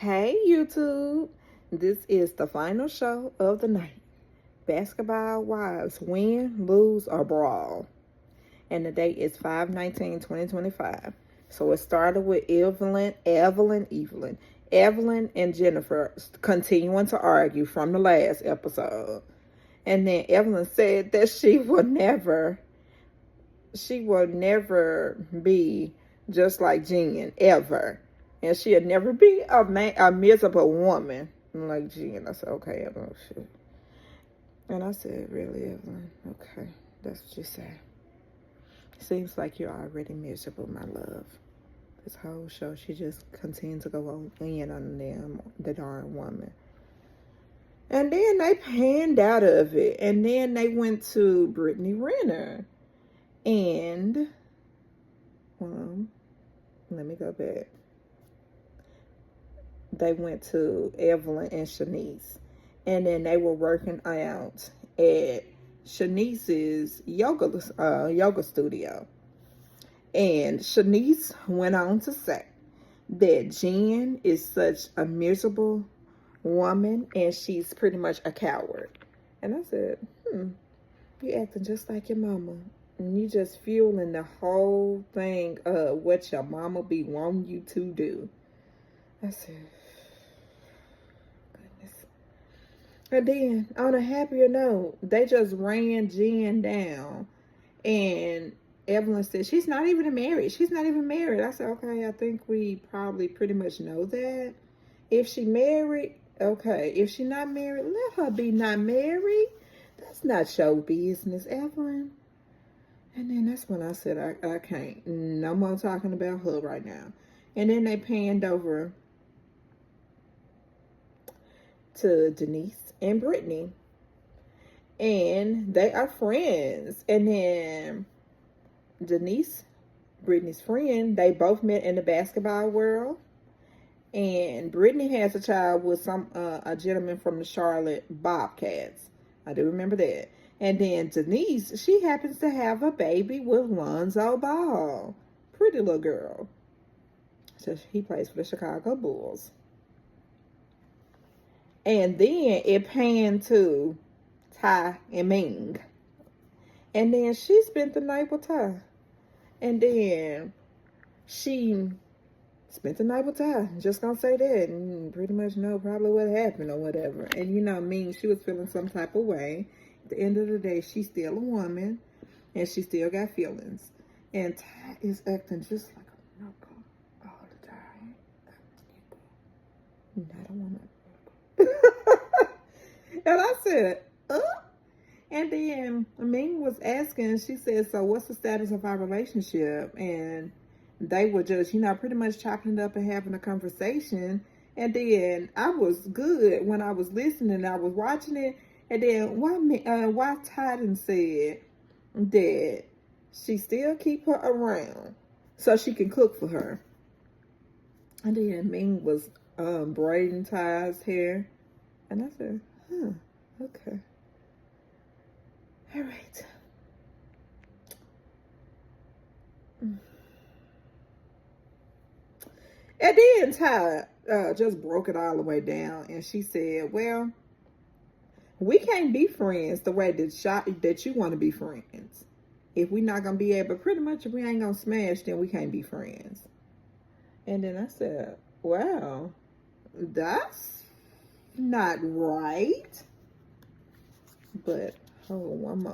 Hey YouTube, this is the final show of the night. Basketball Wives win, lose, or brawl. And the date is 5/19/2025. So it started with Evelyn, and Jennifer continuing to argue from the last episode. And then Evelyn said that she will never be just like Jen, ever. And she'll never be a miserable woman like Jen. I said, okay, Evelyn, shit. And I said, really, Evelyn? Okay, that's what you say. Seems like you're already miserable, my love. This whole show, she just continued to go on the darn woman. And then they panned out of it. And then they went to Brittany Renner. And, let me go back. They went to Evelyn and Shanice. And then they were working out at Shanice's yoga studio. And Shanice went on to say that Jen is such a miserable woman and she's pretty much a coward. And I said, you acting just like your mama. And you just fueling the whole thing of what your mama be wanting you to do. I said, goodness. And then, on a happier note, they just ran Jen down. And Evelyn said, she's not even married. She's not even married. I said, okay, I think we probably pretty much know that. If she married, okay. If she not married, let her be not married. That's not show business, Evelyn. And then that's when I said, I can't. No more talking about her right now. And then they panned over to Denise and Brittany. And they are friends. And then Denise, Brittany's friend, they both met in the basketball world. And Brittany has a child with a gentleman from the Charlotte Bobcats. I do remember that. And then Denise, she happens to have a baby with Lonzo Ball. Pretty little girl. So he plays for the Chicago Bulls. And then it panned to Ty and Ming. And then she spent the night with Ty. And then she spent the night with Ty. Just gonna say that. And pretty much know probably what happened or whatever. And you know, Ming, she was feeling some type of way. At the end of the day, she's still a woman. And she still got feelings. And Ty is acting just like a knuckle all the time. Not a woman. And I said, And then Ming was asking, she said, so what's the status of our relationship? And they were just, pretty much chopping it up and having a conversation. And then I was good when I was listening, I was watching it. And then why Titan said that she still keep her around so she can cook for her. And then Ming was braiding Ty's hair. And I said, okay. All right. And then Ty just broke it all the way down. And she said, well, we can't be friends the way that you want to be friends. If we're not going to be able, pretty much if we ain't going to smash, then we can't be friends. And then I said, wow, that's not right. But, hold on one moment.